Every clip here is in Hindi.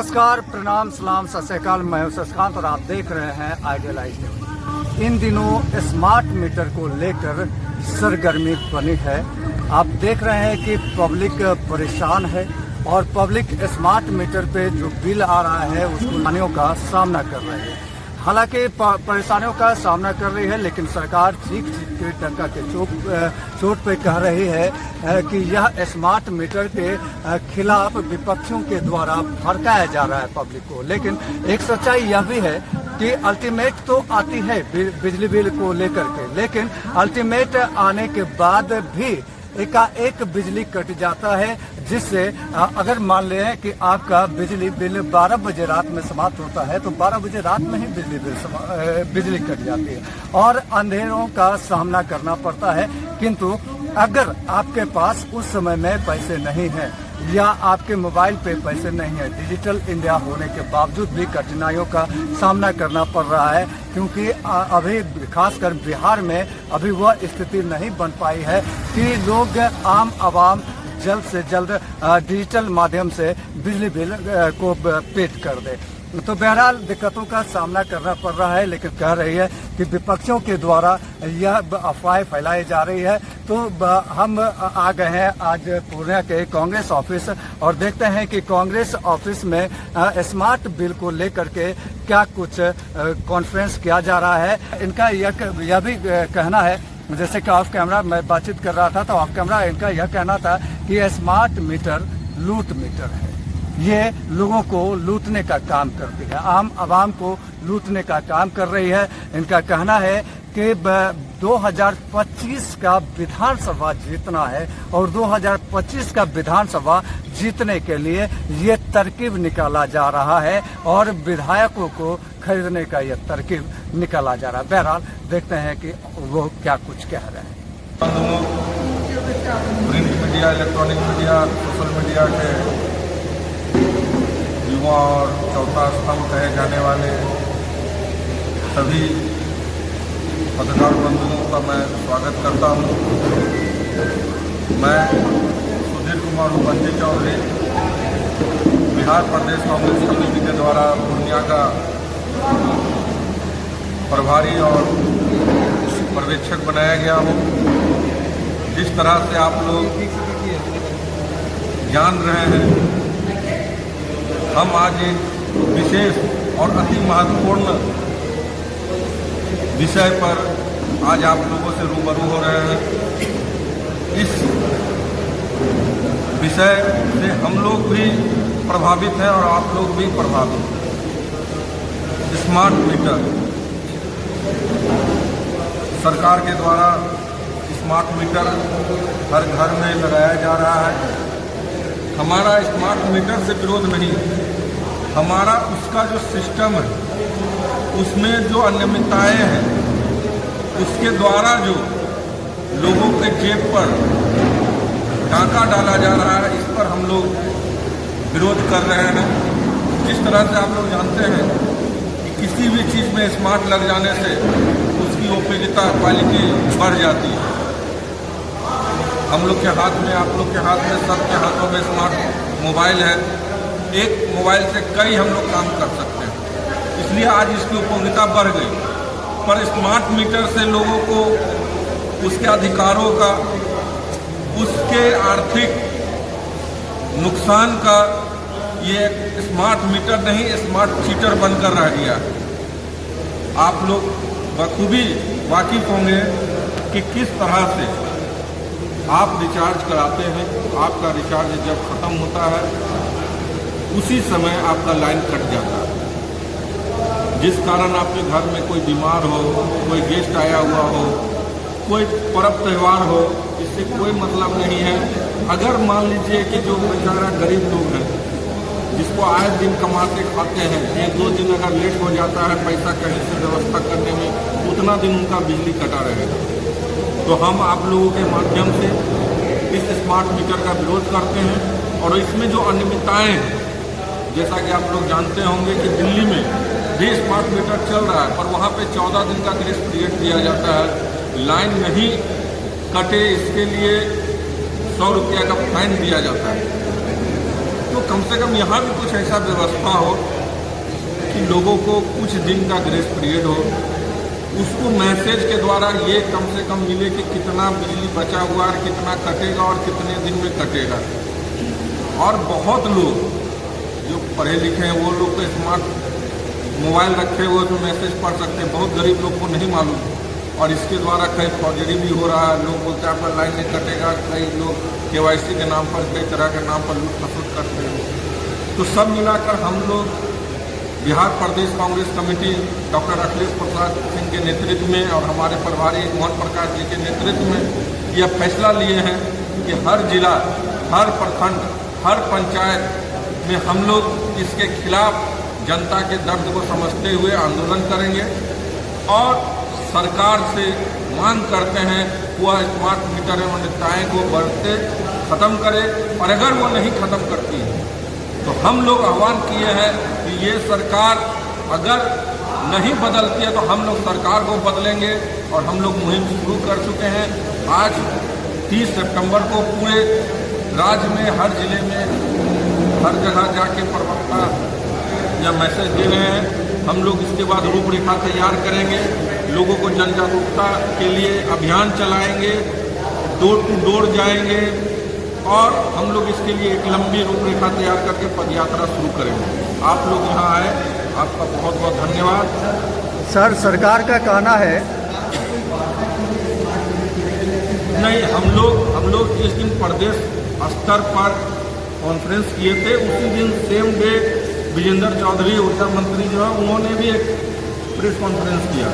नमस्कार, प्रणाम, सलाम, सत श्री अकाल। मैं हूं शशिकांत और आप देख रहे हैं आइडियलाइज न्यूज। इन दिनों स्मार्ट मीटर को लेकर सरगर्मी बनी है। आप देख रहे हैं कि पब्लिक परेशान है और पब्लिक स्मार्ट मीटर पे जो बिल आ रहा है उसको परेशानियों का सामना कर रही है। हालांकि परेशानियों का सामना कर रही है, लेकिन सरकार चीख के टंका के चोट पे कह रही है कि यह स्मार्ट मीटर के खिलाफ विपक्षियों के द्वारा भड़काया जा रहा है पब्लिक को। लेकिन एक सच्चाई यह भी है कि अल्टीमेट तो आती है बिजली बिल को लेकर के, लेकिन अल्टीमेट आने के बाद भी एकाएक बिजली कट जाता है, जिससे अगर मान लें कि आपका बिजली बिल 12 बजे रात में समाप्त होता है तो 12 बजे रात में ही बिजली कट जाती है और अंधेरों का सामना करना पड़ता है। किंतु अगर आपके पास उस समय में पैसे नहीं हैं या आपके मोबाइल पे पैसे नहीं है, डिजिटल इंडिया होने के बावजूद भी कठिनाइयों का सामना करना पड़ रहा है, क्योंकि अभी खासकर बिहार में अभी वह स्थिति नहीं बन पाई है कि लोग आम आवाम जल्द से जल्द डिजिटल माध्यम से बिजली बिल को पेड कर दे। तो बहरहाल दिक्कतों का सामना करना पड़ रहा है, लेकिन कह रही है कि विपक्षों के द्वारा यह अफवाहें फैलाई जा रही है। तो हम आ गए हैं आज पूर्णिया के कांग्रेस ऑफिस और देखते हैं कि कांग्रेस ऑफिस में स्मार्ट बिल को लेकर के क्या कुछ कॉन्फ्रेंस किया जा रहा है। इनका यह भी कहना है, जैसे कि ऑफ कैमरा मैं बातचीत कर रहा था तो ऑफ कैमरा इनका यह कहना था कि स्मार्ट मीटर लूट मीटर है, ये लोगों को लूटने का काम करती है, आम आवाम को लूटने का काम कर रही है। इनका कहना है कि 2025 का विधानसभा जीतना है और 2025 का विधानसभा जीतने के लिए ये तरकीब निकाला जा रहा है और विधायकों को खरीदने का ये तरकीब निकाला जा रहा है। बहरहाल देखते हैं कि वो क्या कुछ कह रहे हैं। Print media, electronic media, social media के युवा और चौथा स्तंभ कहे जाने वाले सभी पत्रकार बंधुओं का मैं स्वागत करता हूं। मैं सुधीर कुमार उपंजी चौधरी, बिहार प्रदेश कांग्रेस कमेटी के द्वारा पूर्णिया का प्रभारी और पर्यवेक्षक बनाया गया हूं। जिस तरह से आप लोग जान रहे हैं, हम आज एक विशेष और अति महत्वपूर्ण विषय पर आज आप लोगों से रूबरू हो रहे हैं। इस विषय से हम लोग भी प्रभावित हैं और आप लोग भी प्रभावित हैं। स्मार्ट मीटर सरकार के द्वारा स्मार्ट मीटर हर घर में लगाया जा रहा है। हमारा स्मार्ट मीटर से विरोध नहीं, हमारा उसका जो सिस्टम है उसमें जो अनियमितताएं हैं, उसके द्वारा जो लोगों के जेब पर डाका डाला जा रहा है, इस पर हम लोग विरोध कर रहे हैं। जिस तरह से आप लोग जानते हैं कि किसी भी चीज़ में स्मार्ट लग जाने से उसकी उपयोगिता, क्वालिटी बढ़ जाती है। हम लोग के हाथ में, आप लोग के हाथ में, सबके हाथों में स्मार्ट मोबाइल है। एक मोबाइल से कई हम लोग काम कर सकते हैं, इसलिए आज इसकी उपयोगिता बढ़ गई। पर स्मार्ट मीटर से लोगों को उसके अधिकारों का, उसके आर्थिक नुकसान का ये स्मार्ट मीटर नहीं, स्मार्ट चीटर बनकर रह गया। आप लोग बखूबी वाकिफ होंगे कि किस तरह से आप रिचार्ज कराते हैं। आपका रिचार्ज जब ख़त्म होता है उसी समय आपका लाइन कट जाता है, जिस कारण आपके घर में कोई बीमार हो, कोई गेस्ट आया हुआ हो, कोई पर्व त्यौहार हो, इससे कोई मतलब नहीं है। अगर मान लीजिए कि जो बेचारा गरीब लोग हैं, जिसको आए दिन कमाते खाते हैं, 1-2 दिन अगर लेट हो जाता है पैसा कहीं से व्यवस्था करने में, उतना दिन उनका बिजली कटा रहेगा। तो हम आप लोगों के माध्यम से इस स्मार्ट मीटर का विरोध करते हैं। और इसमें जो अनियमितताएँ हैं, जैसा कि आप लोग जानते होंगे कि दिल्ली में भी स्मार्ट मीटर चल रहा है, पर वहाँ पे 14 दिन का ग्रेस पीरियड दिया जाता है। लाइन नहीं कटे इसके लिए 100 रुपया का फाइन दिया जाता है। तो कम से कम यहाँ भी कुछ ऐसा व्यवस्था हो कि लोगों को कुछ दिन का ग्रेस पीरियड हो, उसको मैसेज के द्वारा ये कम से कम मिले कि कितना बिजली बचा हुआ है, कितना कटेगा और कितने दिन में कटेगा। और बहुत लोग जो पढ़े लिखे हैं वो लोग तो स्मार्ट मोबाइल रखे हुए तो मैसेज पढ़ सकते हैं, बहुत गरीब लोग को नहीं मालूम। और इसके द्वारा कई फॉर्जरी भी हो रहा है, लोग बोलते हैं आपका लाइन नहीं कटेगा, कई लोग KYC के नाम पर कई तरह के नाम पर लूट खसोट करते हैं। तो सब मिलाकर हम लोग बिहार प्रदेश कांग्रेस कमेटी डॉक्टर अखिलेश प्रसाद सिंह के नेतृत्व में और हमारे प्रभारी मोहन प्रकाश जी के नेतृत्व में यह फैसला लिए हैं कि हर जिला, हर प्रखंड, हर पंचायत में हम लोग इसके खिलाफ जनता के दर्द को समझते हुए आंदोलन करेंगे और सरकार से मांग करते हैं वह स्मार्ट मीटर अनियमितताएं को बढ़ते ख़त्म करे। और अगर वो नहीं ख़त्म करती है तो हम लोग आह्वान किए हैं कि ये सरकार अगर नहीं बदलती है तो हम लोग सरकार को बदलेंगे और हम लोग मुहिम शुरू कर चुके हैं। आज 30 सितंबर को पूरे राज्य में हर जिले में हर जगह जाके प्रवक्ता या मैसेज दे रहे हैं। हम लोग इसके बाद रूपरेखा तैयार करेंगे, लोगों को जन जागरूकता के लिए अभियान चलाएंगे, डोर टू डोर जाएंगे और हम लोग इसके लिए एक लंबी रूपरेखा तैयार करके पदयात्रा शुरू करेंगे। आप लोग यहाँ आए, आपका बहुत बहुत धन्यवाद। सर, सरकार का कहना है नहीं, हम लोग जिस दिन प्रदेश स्तर पर कॉन्फ्रेंस किए थे उसी दिन सेम डे विजेंद्र चौधरी ऊर्जा मंत्री जो है उन्होंने भी एक प्रेस कॉन्फ्रेंस किया।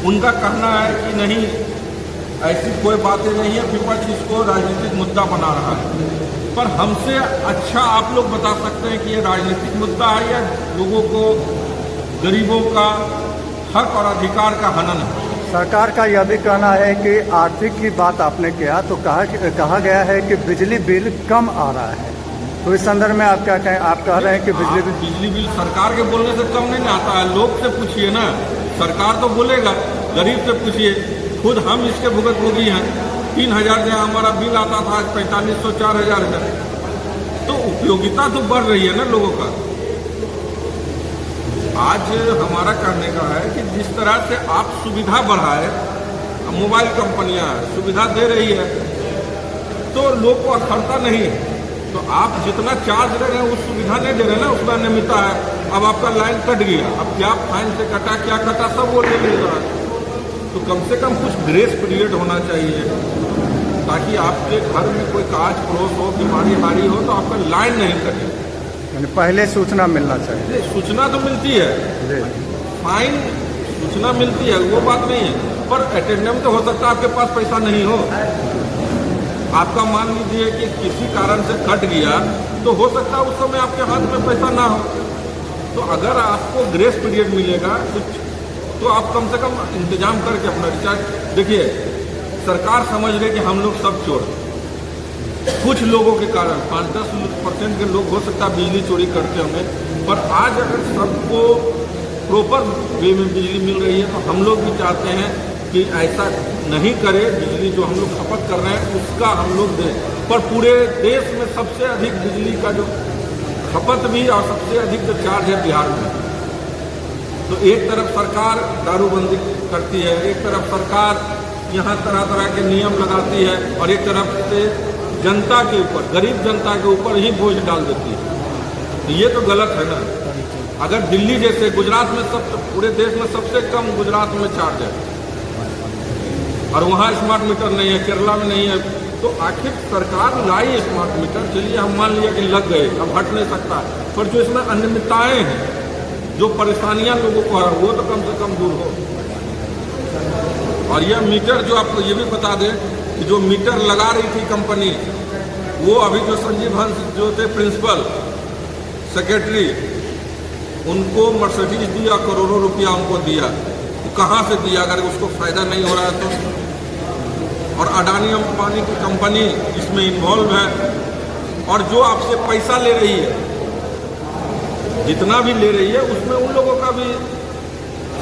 उनका कहना है कि नहीं, ऐसी कोई बातें नहीं है, विपक्ष इसको राजनीतिक मुद्दा बना रहा है। पर हमसे अच्छा आप लोग बता सकते हैं कि ये राजनीतिक मुद्दा है या लोगों को गरीबों का हक और अधिकार का हनन है। सरकार का यह भी कहना है कि आर्थिक की बात आपने किया तो कहा गया है कि बिजली बिल कम आ रहा है, तो इस संदर्भ में आप क्या कहें? आप कह रहे हैं कि बिजली बिल सरकार के बोलने से कम नहीं आता है। लोग से पूछिए ना, सरकार तो बोलेगा, गरीब से पूछिए। खुद हम इसके भुगतभोगी हैं। 3000 जहाँ हमारा बिल आता था आज 4500 4000 है। तो उपयोगिता तो बढ़ रही है ना लोगों का। आज हमारा कहने का है कि जिस तरह से आप सुविधा बढ़ाए, मोबाइल कंपनियां सुविधा दे रही है तो लोग को अखरता नहीं है। तो आप जितना चार्ज ले रहे हैं उस सुविधा नहीं दे रहे ना, उसका नियमितता है। अब आपका लाइन कट गया, अब क्या फाइन से कटा, क्या कटा, सब वो ले रहा है। तो कम से कम कुछ ग्रेस पीरियड होना चाहिए ताकि आपके घर में कोई काज पड़ोस हो, बीमारी हारी हो तो आपका लाइन नहीं कटे। यानी पहले सूचना मिलना चाहिए। सूचना तो मिलती है, फाइन सूचना मिलती है, वो बात नहीं है। पर अटेंडेंस तो हो सकता है आपके पास पैसा नहीं हो। आपका मान लीजिए कि किसी कारण से कट गया तो हो सकता है उस समय आपके हाथ में पैसा ना हो। तो अगर आपको ग्रेस पीरियड मिलेगा कुछ तो आप कम से कम इंतजाम करके अपना रिचार्ज। देखिए, सरकार समझ रही कि हम लोग सब चोर, कुछ लोगों के कारण 5-10% के लोग हो सकता है बिजली चोरी करते होंगे। पर आज अगर सबको प्रॉपर वे में बिजली मिल रही है तो हम लोग भी चाहते हैं कि ऐसा नहीं करे। बिजली जो हम लोग खपत कर रहे हैं उसका हम लोग दें। पर पूरे देश में सबसे अधिक बिजली का जो खपत भी और सबसे अधिक जो चार्ज है बिहार में। तो एक तरफ सरकार दारूबंदी करती है, एक तरफ सरकार यहाँ तरह तरह के नियम लगाती है और एक तरफ से जनता के ऊपर, गरीब जनता के ऊपर ही बोझ डाल देती है। तो ये तो गलत है ना। अगर दिल्ली जैसे, गुजरात में पूरे देश में सबसे कम गुजरात में चार्ज है और वहाँ स्मार्ट मीटर नहीं है, केरला में नहीं है, तो आखिर सरकार लाई स्मार्ट मीटर। चलिए हम मान लिया कि लग गए, अब हट नहीं सकता, पर जो इसमें अनियमितताएं हैं, जो परेशानियां लोगों को है वो तो कम से कम दूर हो। और यह मीटर जो आपको ये भी बता दें कि जो मीटर लगा रही थी कंपनी, वो अभी जो संजीव हंस जो थे प्रिंसिपल सेक्रेटरी, उनको मर्सिडीज दिया, करोड़ों रुपया उनको दिया। तो कहाँ से दिया अगर उसको फायदा नहीं हो रहा है तो? और अडानी अंबानी की कंपनी इसमें इन्वॉल्व है और जो आपसे पैसा ले रही है, जितना भी ले रही है उसमें उन लोगों का भी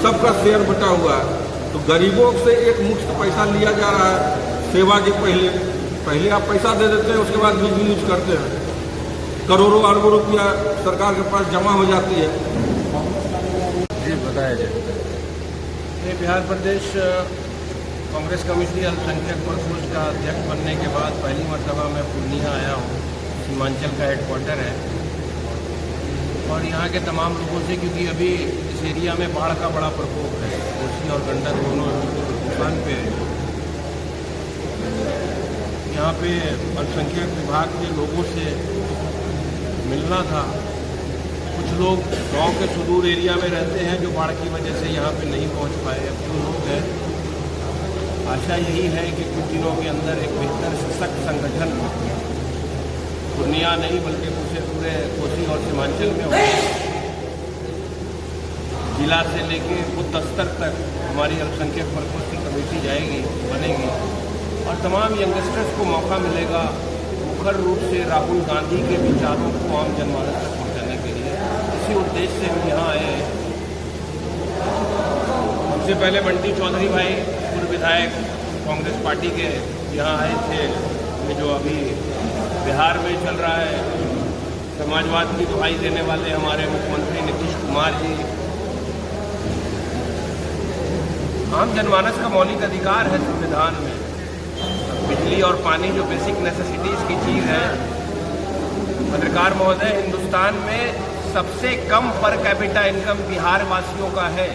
सबका शेयर बटा हुआ है। तो गरीबों से एक मुफ्त पैसा लिया जा रहा है सेवा के पहले आप पैसा दे देते हैं, उसके बाद बिजली यूज करते हैं। करोड़ों अरबों रुपया सरकार के पास जमा हो जाती है। जी बताया जाए। मैं बिहार प्रदेश कांग्रेस कमेटी अल्पसंख्यक प्रकोष्ठ का अध्यक्ष बनने के बाद पहली मरतबा मैं पूर्णिया आया हूँ। सीमांचल का हेडक्वार्टर है और यहाँ के तमाम लोगों से, क्योंकि अभी इस एरिया में बाढ़ का बड़ा प्रकोप है, कोसी और गंडक दोनों नुकसान पे है। यहाँ पे अल्पसंख्यक विभाग के लोगों से मिलना था। कुछ लोग गांव के सुदूर एरिया में रहते हैं जो बाढ़ की वजह से यहाँ पे नहीं पहुँच पाए। अब जो लोग हैं, आशा यही है कि कुछ दिनों के अंदर एक बेहतर सशक्त संगठन पूर्णिया नहीं बल्कि पूरे कोसी और सीमांचल में होगा। जिला से लेके बुद्ध स्तर तक हमारी अल्पसंख्यक प्रकोष्ठ की कमेटी जाएगी, बनेगी और तमाम यंगस्टर्स को मौका मिलेगा मुखर रूप से राहुल गांधी के विचारों को आम जनमानस तक पहुँचाने के लिए। इसी उद्देश्य से हम यहाँ आए हैं। सबसे पहले बंटी चौधरी भाई पूर्व विधायक कांग्रेस पार्टी के यहाँ आए थे। ये जो अभी बिहार में चल रहा है, समाजवाद की दुहाई देने वाले हमारे मुख्यमंत्री नीतीश कुमार जी। आम जनमानस का मौलिक अधिकार है संविधान में, बिजली और पानी जो बेसिक नेसेसिटीज़ की चीज़ है। पत्रकार महोदय, हिंदुस्तान में सबसे कम पर कैपिटा इनकम बिहार वासियों का है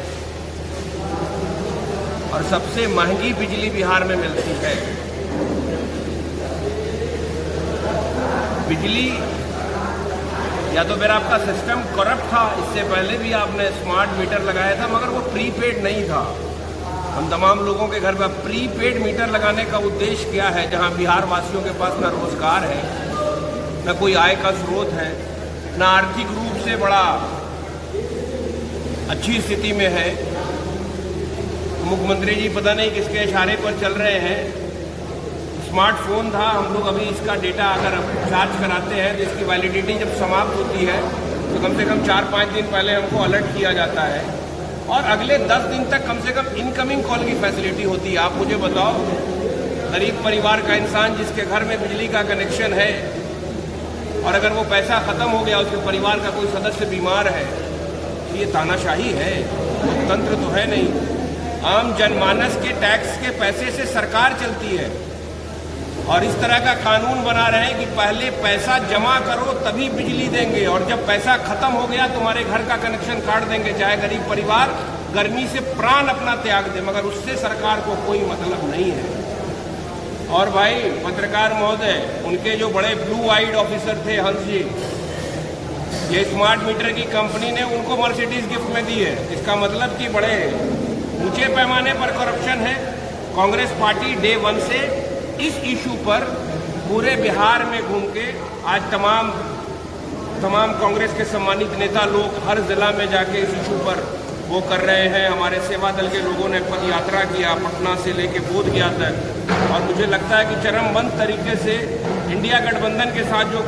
और सबसे महंगी बिजली बिहार में मिलती है। बिजली या तो फिर आपका सिस्टम करप्ट था, इससे पहले भी आपने स्मार्ट मीटर लगाया था मगर वो प्रीपेड नहीं था। हम तमाम लोगों के घर में प्रीपेड मीटर लगाने का उद्देश्य क्या है, जहां बिहार वासियों के पास न रोजगार है, न कोई आय का स्रोत है, न आर्थिक रूप से बड़ा अच्छी स्थिति में है। मुख्यमंत्री जी पता नहीं किसके इशारे पर चल रहे हैं। स्मार्टफोन था, हम लोग अभी इसका डेटा अगर चार्ज कराते हैं तो इसकी वैलिडिटी जब समाप्त होती है तो कम से कम 4-5 दिन पहले हमको अलर्ट किया जाता है और अगले 10 दिन तक कम से कम इनकमिंग कॉल की फैसिलिटी होती है। आप मुझे बताओ, गरीब परिवार का इंसान जिसके घर में बिजली का कनेक्शन है और अगर वो पैसा ख़त्म हो गया, उसके परिवार का कोई सदस्य बीमार है, तो ये तानाशाही है, लोकतंत्र तो है नहीं। आम जनमानस के टैक्स के पैसे से सरकार चलती है और इस तरह का कानून बना रहे हैं कि पहले पैसा जमा करो तभी बिजली देंगे और जब पैसा खत्म हो गया तुम्हारे घर का कनेक्शन काट देंगे, चाहे गरीब परिवार गर्मी से प्राण अपना त्याग दे, मगर उससे सरकार को कोई मतलब नहीं है। और भाई पत्रकार महोदय, उनके जो बड़े ब्लू आइड ऑफिसर थे हंस जी, ये स्मार्ट मीटर की कंपनी ने उनको मर्सिडीज गिफ्ट में दी है। इसका मतलब कि बड़े ऊंचे पैमाने पर करप्शन है। कांग्रेस पार्टी डे 1 से इस इशू पर पूरे बिहार में घूम के आज तमाम कांग्रेस के सम्मानित नेता लोग हर जिला में जाके इस इशू पर वो कर रहे हैं। हमारे सेवा दल के लोगों ने पद यात्रा किया पटना से लेके बोधगया तक और मुझे लगता है कि चरमबंद तरीके से इंडिया गठबंधन के साथ जो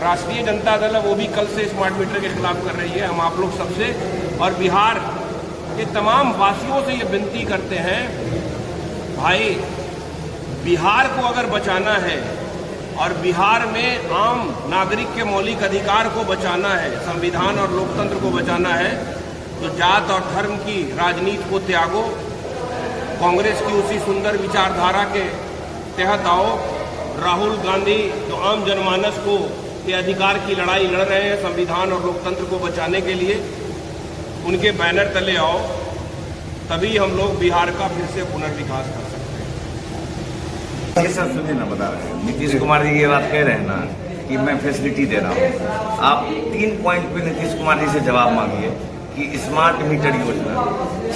राष्ट्रीय जनता दल है वो भी कल से स्मार्ट मीटर के खिलाफ कर रही है। हम आप लोग सबसे और बिहार के तमाम वासियों से ये विनती करते हैं, भाई बिहार को अगर बचाना है और बिहार में आम नागरिक के मौलिक अधिकार को बचाना है, संविधान और लोकतंत्र को बचाना है, तो जात और धर्म की राजनीति को त्यागो, कांग्रेस की उसी सुंदर विचारधारा के तहत आओ। राहुल गांधी जो आम जनमानस को के अधिकार की लड़ाई लड़ रहे हैं संविधान और लोकतंत्र को बचाने के लिए, उनके बैनर तले आओ, तभी हम लोग बिहार का फिर से पुनर्विकास कर सकते हैं। ये सब सुनिए ना, बता रहे हैं नीतीश कुमार जी ये बात कह रहे हैं ना कि मैं फैसिलिटी दे रहा हूँ। आप 3 पॉइंट पे नीतीश कुमार जी से जवाब मांगिए कि स्मार्ट मीटर योजना,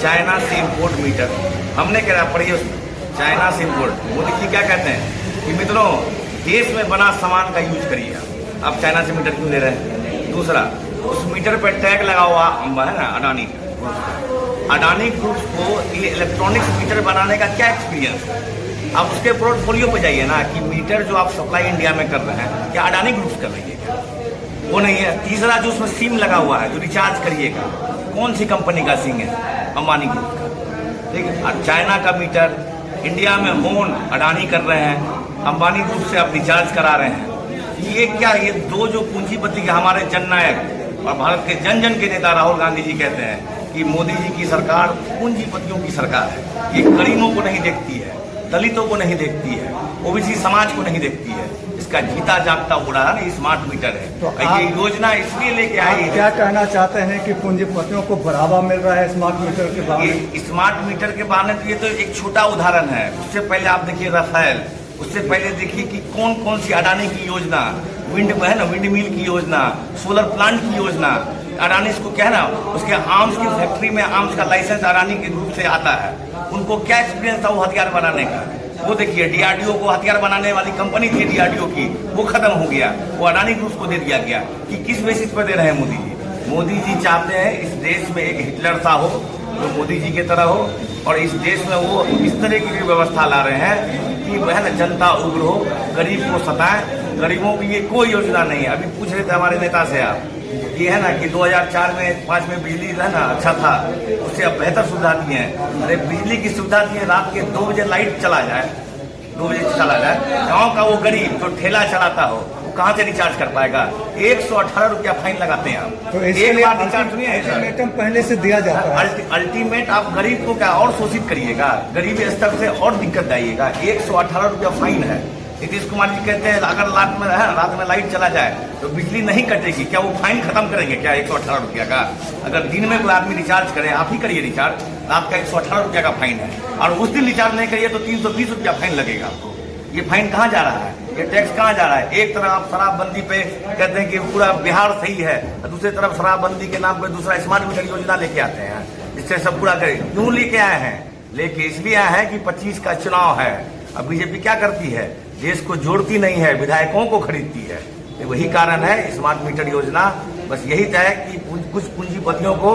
चाइना से इम्पोर्ट मीटर, हमने कह रहा पढ़िए उसमें, चाइना से इम्पोर्ट। मोदी जी क्या कहते हैं कि मित्रों देश में बना सामान का यूज करिए। आप चाइना से मीटर क्यों ले रहे हैं? दूसरा, उस मीटर पर टैग लगा हुआ है ना अडानी ग्रुप को ये इलेक्ट्रॉनिक्स मीटर बनाने का क्या एक्सपीरियंस है? आप उसके पोर्टफोलियो पे जाइए ना कि मीटर जो आप सप्लाई इंडिया में कर रहे हैं क्या अडानी ग्रुप कर रही है क्या? वो नहीं है। तीसरा, जो उसमें सिम लगा हुआ है जो रिचार्ज करिएगा, कौन सी कंपनी का सिम है? अंबानी ग्रुप का। ठीक है। और चाइना का मीटर इंडिया में होन अडानी कर रहे हैं, अंबानी ग्रुप से आप रिचार्ज करा रहे हैं। कि ये क्या, ये दो जो पूंजीपति के हमारे जननायक और भारत के जन जन के नेता राहुल गांधी जी कहते हैं कि मोदी जी की सरकार पूंजीपतियों की सरकार है, ये गरीबों को नहीं देखती है, दलितों को नहीं देखती है, ओबीसी समाज को नहीं देखती है। इसका जीता जागता उदाहरण स्मार्ट मीटर है। तो ये योजना इसलिए लेके आई है। क्या कहना चाहते हैं कि पूंजीपतियों को बढ़ावा मिल रहा है स्मार्ट मीटर के बाद? ये स्मार्ट मीटर के बहाने तो ये तो एक छोटा उदाहरण है। उससे पहले आप देखिए राफेल, उससे पहले देखिए कि कौन कौन सी अडानी की योजना, विंड है ना, विंड मिल की योजना, सोलर प्लांट की योजना, अडानी इसको क्या है ना, उसके आर्म्स की फैक्ट्री में आर्म्स का लाइसेंस अडानी के ग्रुप से आता है। उनको क्या एक्सपीरियंस था वो हथियार बनाने का, वो देखिए डीआरडीओ को हथियार बनाने वाली कंपनी थी डीआरडीओ की, वो खत्म हो गया, वो अडानी ग्रुप को दे दिया गया। कि किस बेसिस पर दे रहे हैं मोदी जी? मोदी जी चाहते हैं इस देश में एक हिटलर सा हो जो मोदी जी की तरह हो, और इस देश में वो इस तरह की व्यवस्था ला रहे हैं कि वह ना जनता उग्र हो, गरीब को सताएं। गरीबों की ये कोई योजना नहीं है। अभी पूछ रहे थे हमारे नेता से आप, ये है ना कि 2004-5 में बिजली है ना अच्छा था, उससे अब बेहतर सुविधा दी है। अरे बिजली की सुविधा दी है, रात के 2 बजे लाइट चला जाए, 2 बजे चला जाए, गांव का वो गरीब जो ठेला चलाता हो कहाँ से रिचार्ज कर पाएगा? 118 रुपया फाइन लगाते हैं आप। तो एक बार रिचार्ज सुनिए, अल्टीमेटम पहले से दिया जाता है। अल्टीमेट आप गरीब को क्या और शोषित करिएगा, गरीबी स्तर से और दिक्कत आइएगा। 118 रुपया फाइन है। नीतीश कुमार जी कहते हैं अगर रात में लाइट चला जाए तो बिजली नहीं कटेगी, क्या वो फाइन खत्म करेंगे क्या 118 रुपया का? अगर दिन में कोई आदमी रिचार्ज करे, आप ही करिए रिचार्ज, रात का 118 रुपया का फाइन है, और उस दिन रिचार्ज नहीं करिए तो 320 रुपया फाइन लगेगा आपको। ये फाइन कहाँ जा रहा है? ये टैक्स कहाँ जा रहा है? एक तरफ आप शराबबंदी पे कहते हैं कि पूरा बिहार सही है, दूसरी तरफ शराबबंदी के नाम पे दूसरा स्मार्ट मीटर योजना लेके आते हैं, जिससे सब पूरा करें। क्यों लेके आए हैं? लेके इसलिए आए हैं कि 25 का चुनाव है। अब बीजेपी क्या करती है? देश को जोड़ती नहीं है, विधायकों को खरीदती है। तो वही कारण है स्मार्ट मीटर योजना। बस यही तय है कि कुछ पूंजीपतियों को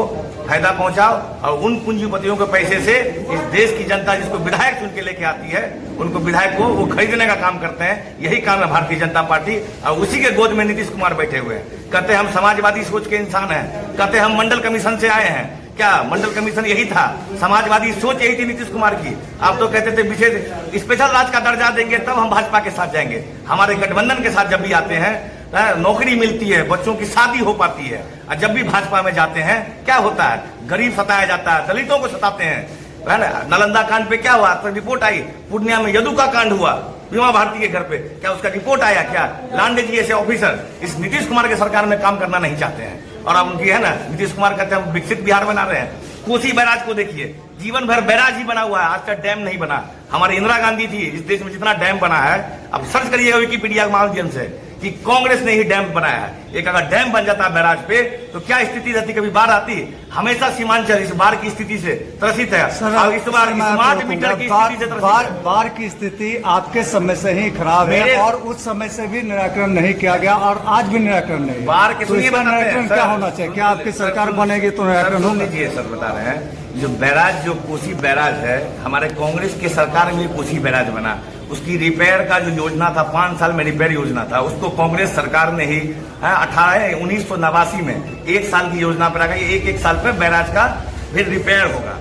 फायदा पहुंचाओ, और उन पूंजीपतियों के पैसे से इस देश की जनता जिसको विधायक चुन के लेके आती है, उनको विधायक को वो खरीदने का काम करते हैं। यही काम है भारतीय जनता पार्टी, और उसी के गोद में नीतीश कुमार बैठे हुए हैं। कहते हैं हम समाजवादी सोच के इंसान हैं, कहते हैं हम मंडल कमीशन से आए हैं। क्या मंडल कमीशन यही था? समाजवादी सोच यही थी नीतीश कुमार की। आप तो कहते थे विशेष स्पेशल राज का दर्जा देंगे तब हम भाजपा के साथ जाएंगे। हमारे गठबंधन के साथ जब भी आते हैं नौकरी मिलती है, बच्चों की शादी हो पाती है, और जब भी भाजपा में जाते हैं क्या होता है? गरीब सताया जाता है, दलितों को सताते हैं, है ना। नालंदा कांड पे क्या हुआ? तो रिपोर्ट आई। पूर्णिया में यदु का कांड हुआ, बीमा भारती के घर पे, क्या उसका रिपोर्ट आया? क्या लांडे जी ऐसे ऑफिसर इस नीतीश कुमार के सरकार में काम करना नहीं चाहते हैं? और अब उनकी है ना, नीतीश कुमार कहते हैं हम विकसित बिहार बना रहे हैं। कोसी बैराज को देखिए, जीवन भर बैराज ही बना हुआ है, आज तक डैम नहीं बना। हमारी इंदिरा गांधी थी, इस देश में जितना डैम बना है, अब सर्च करिएगा विकिपीडिया के माध्यम से कि कांग्रेस ने ही डैम बनाया है। एक अगर डैम बन जाता है बैराज पे तो क्या स्थिति रहती? कभी बाढ़ आती? हमेशा सीमांचल इस बाढ़ की स्थिति से त्रसित है। और इस बार स्मार्ट मीटर की स्थिति से त्रसित है। बाढ़ की स्थिति आपके समय से ही खराब है, और उस समय से भी निराकरण नहीं किया गया, और आज भी निराकरण नहीं। बाढ़ के तो इसका निराकरण क्या होना चाहिए? क्या आपकी सरकार बनेगी तो निराकरण होगा? सर बता रहे हैं, जो बैराज, जो कोसी बैराज है, हमारे कांग्रेस की सरकार में कोसी बैराज बना, उसकी रिपेयर का जो योजना था, 5 साल में रिपेयर योजना था, उसको कांग्रेस सरकार ने ही 1989 में 1 साल की योजना पर लगाई, एक साल पे बैराज का फिर रिपेयर होगा।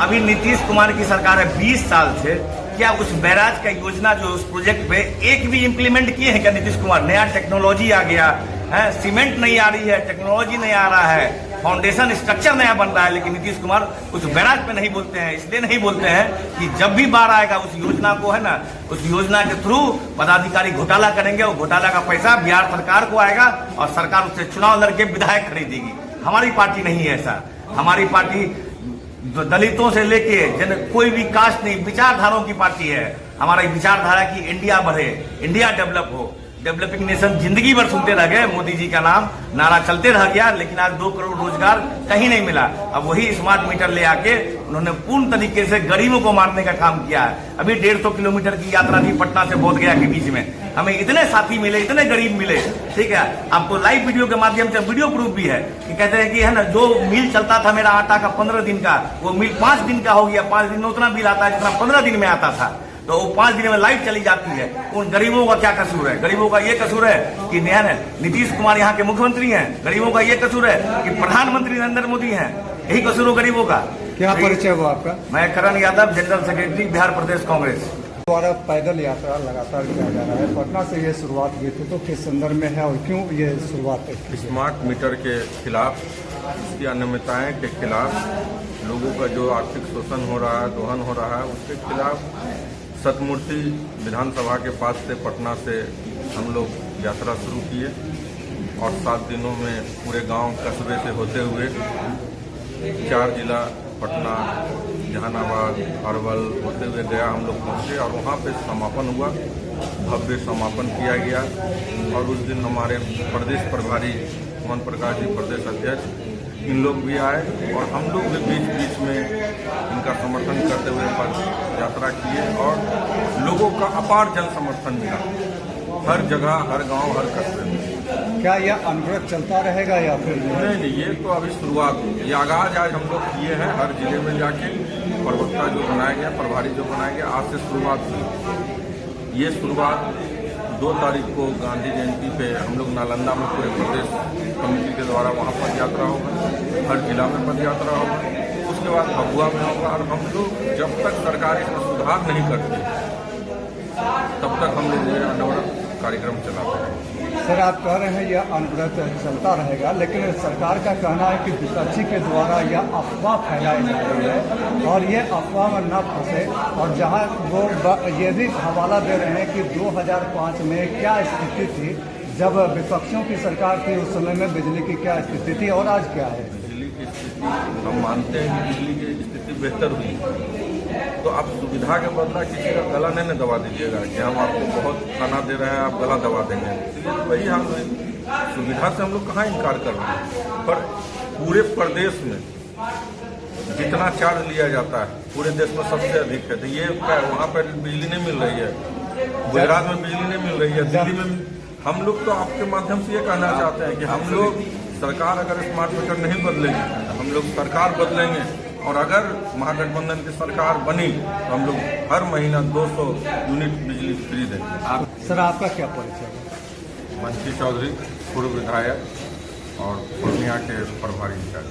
अभी नीतीश कुमार की सरकार है 20 साल से, क्या उस बैराज का योजना जो उस प्रोजेक्ट पे एक भी इम्प्लीमेंट किए हैं क्या नीतीश कुमार? नया टेक्नोलॉजी आ गया है, सीमेंट नहीं आ रही है, टेक्नोलॉजी नहीं आ रहा है, फाउंडेशन स्ट्रक्चर नया बन रहा है, लेकिन नीतीश कुमार उस बैराज पे नहीं बोलते हैं। इसलिए नहीं बोलते हैं कि जब भी बाढ़ आएगा उस योजना को, है ना, उस योजना के थ्रू पदाधिकारी घोटाला करेंगे, और घोटाला का पैसा बिहार सरकार को आएगा, और सरकार उससे चुनाव लड़के विधायक खरीदेगी। हमारी पार्टी नहीं है ऐसा। हमारी पार्टी दलितों से लेके कोई भी कास्ट नहीं, विचारधाराओं की पार्टी है। हमारी विचारधारा की इंडिया बढ़े, इंडिया डेवलप हो, डेवलपिंग नेशन जिंदगी भर सुनते रह गए, मोदी जी का नाम नारा चलते रह गया, लेकिन आज 2 करोड़ रोजगार कहीं नहीं मिला। अब वही स्मार्ट मीटर ले आके उन्होंने पूर्ण तरीके से गरीबों को मारने का काम किया है। अभी 150 किलोमीटर की यात्रा थी पटना से बोध गया के बीच में, हमें इतने साथी मिले, इतने गरीब मिले, ठीक है। आपको लाइव वीडियो के माध्यम से वीडियो प्रूफ भी है कि कहते हैं कि है ना, जो मिल चलता था मेरा आटा का 15 दिन का, वो मिल 5 दिन का हो गया। 5 दिन में उतना बिल आता है जितना 15 दिन में आता था, तो वो 5 दिन में लाइट चली जाती है। उन गरीबों का क्या कसूर है? गरीबों का ये कसूर है कि नीतीश कुमार यहाँ के मुख्यमंत्री हैं। गरीबों का ये कसूर है कि प्रधानमंत्री नरेंद्र मोदी हैं। यही कसूर हो गरीबों का। क्या परिचय हुआ आपका? मैं करण यादव, जनरल सेक्रेटरी बिहार प्रदेश कांग्रेस। द्वारा पैदल यात्रा लगातार किया जा रहा है। पटना से ये शुरुआत हुई थी, तो किस संदर्भ में है और क्यों ये शुरुआत है? स्मार्ट मीटर के खिलाफ, इसकी अनियमितताएं के खिलाफ, लोगों का जो आर्थिक शोषण हो रहा है, दोहन हो रहा है, उसके खिलाफ सतमूर्ति विधानसभा के पास से पटना से हम लोग यात्रा शुरू किए और 7 दिनों में पूरे गांव कस्बे से होते हुए 4 जिला पटना, जहानाबाद, अरवल होते हुए गया हम लोग पहुँचे और वहाँ पे समापन हुआ, भव्य समापन किया गया। और उस दिन हमारे प्रदेश प्रभारी मोहन प्रकाश जी, प्रदेश अध्यक्ष, इन लोग भी आए और हम लोग भी बीच बीच में इनका समर्थन करते हुए पद यात्रा किए और लोगों का अपार जन समर्थन मिला हर जगह, हर गांव, हर कस्बे में। क्या यह अनुव्रत चलता रहेगा या फिर नहीं, ये तो अभी शुरुआत, ये आगाज आज हम लोग किए हैं। हर जिले में जाके प्रवक्ता जो बनाया गया, प्रभारी जो बनाया गया, आज से शुरुआत हुई। ये शुरुआत 2 तारीख को गांधी जयंती पे हम लोग नालंदा में पूरे प्रदेश कमेटी के द्वारा वहाँ पद यात्रा होगा, हर जिला में पद यात्रा होगा, उसके बाद भभुआ में होगा। और हम लोग जब तक सरकार इसमें सुधार नहीं करती तब तक हम लोग ये अनवरत कार्यक्रम चलाते हैं। सर, आप कह रहे हैं यह अनवरत चलता रहेगा, लेकिन सरकार का कहना है कि विपक्षी के द्वारा यह अफवाह फैलाई जा रही है और ये अफवाह में न फंसे। और जहां वो ये भी हवाला दे रहे हैं कि 2005 में क्या स्थिति थी जब विपक्षों की सरकार थी, उस समय में बिजली की क्या स्थिति थी और आज क्या है? बिजली की स्थिति, हम मानते हैं कि बिजली की स्थिति बेहतर हुई, तो आप सुविधा के बदला किसी का गला नहीं दबा दीजिएगा कि हम आपको बहुत खाना दे रहे हैं, आप गला दबा देंगे। इसलिए तो वही हाल हुई, सुविधा से हम लोग कहाँ इनकार कर रहे हैं। पर पूरे प्रदेश में जितना चार्ज लिया जाता है पूरे देश में सबसे अधिक है, तो ये वहाँ पर बिजली नहीं मिल रही है, गुजरात में बिजली नहीं मिल रही है, दिल्ली में। हम लोग तो आपके माध्यम से ये कहना चाहते हैं कि हम लोग, सरकार अगर स्मार्ट मीटर नहीं बदलेगी तो हम लोग सरकार बदलेंगे। और अगर महागठबंधन की सरकार बनी तो हम लोग हर महीना 200 यूनिट बिजली फ्री देंगे। सर, आपका क्या परिचय है? मंशी चौधरी, पूर्व विधायक और पूर्णिया के प्रभारी इंचार्ज।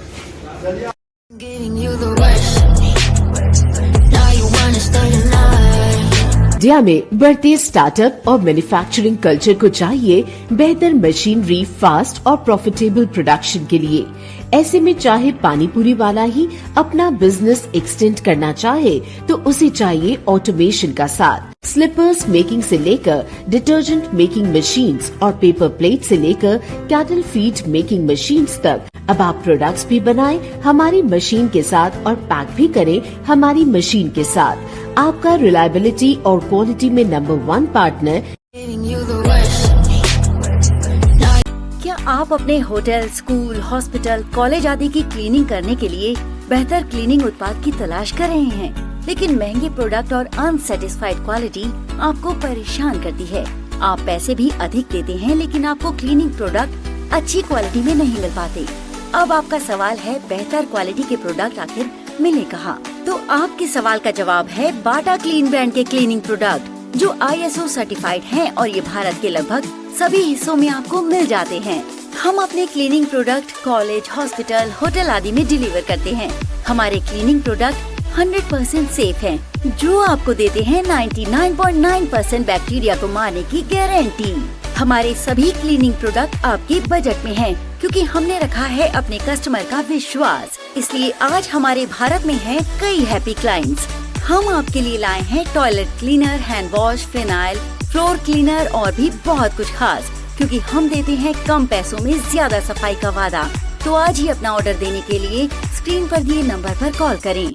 इंडिया में बढ़ते स्टार्टअप और मैन्युफैक्चरिंग कल्चर को चाहिए बेहतर मशीनरी, फास्ट और प्रॉफिटेबल प्रोडक्शन के लिए। ऐसे में चाहे पानीपुरी वाला ही अपना बिजनेस एक्सटेंड करना चाहे तो उसे चाहिए ऑटोमेशन का साथ। स्लीपर्स मेकिंग से लेकर डिटर्जेंट मेकिंग मशीन्स और पेपर प्लेट से लेकर कैटल फीड मेकिंग मशीन्स तक अब आप प्रोडक्ट्स भी बनाएं हमारी मशीन के साथ और पैक भी करें हमारी मशीन के साथ। आपका रिलायबिलिटी और क्वालिटी में नंबर 1 पार्टनर। क्या आप अपने होटल, स्कूल, हॉस्पिटल, कॉलेज आदि की क्लीनिंग करने के लिए बेहतर क्लीनिंग उत्पाद की तलाश कर रहे हैं, लेकिन महंगे प्रोडक्ट और अनसेटिस्फाइड क्वालिटी आपको परेशान करती है? आप पैसे भी अधिक देते हैं लेकिन आपको क्लीनिंग प्रोडक्ट अच्छी क्वालिटी में नहीं मिल पाते। अब आपका सवाल है बेहतर क्वालिटी के प्रोडक्ट आखिर मिले कहाँ? तो आपके सवाल का जवाब है बाटा क्लीन ब्रांड के क्लीनिंग प्रोडक्ट, जो ISO सर्टिफाइड हैं और ये भारत के लगभग सभी हिस्सों में आपको मिल जाते हैं। हम अपने cleaning product college, hospital, hotel आदि में डिलीवर करते हैं। हमारे क्लीनिंग प्रोडक्ट 100% सेफ हैं, जो आपको देते हैं 99.9% बैक्टीरिया को मारने की गारंटी। हमारे सभी क्लीनिंग प्रोडक्ट आपके बजट में हैं, क्योंकि हमने रखा है अपने कस्टमर का विश्वास। इसलिए आज हमारे भारत में हैं कई हैप्पी क्लाइंट्स। हम आपके लिए लाए हैं toilet cleaner, hand wash, phenyl, floor cleaner और भी बहुत कुछ खास, क्योंकि हम देते हैं कम पैसों में ज्यादा सफाई का वादा। तो आज ही अपना ऑर्डर देने के लिए स्क्रीन पर दिए नंबर पर कॉल करें।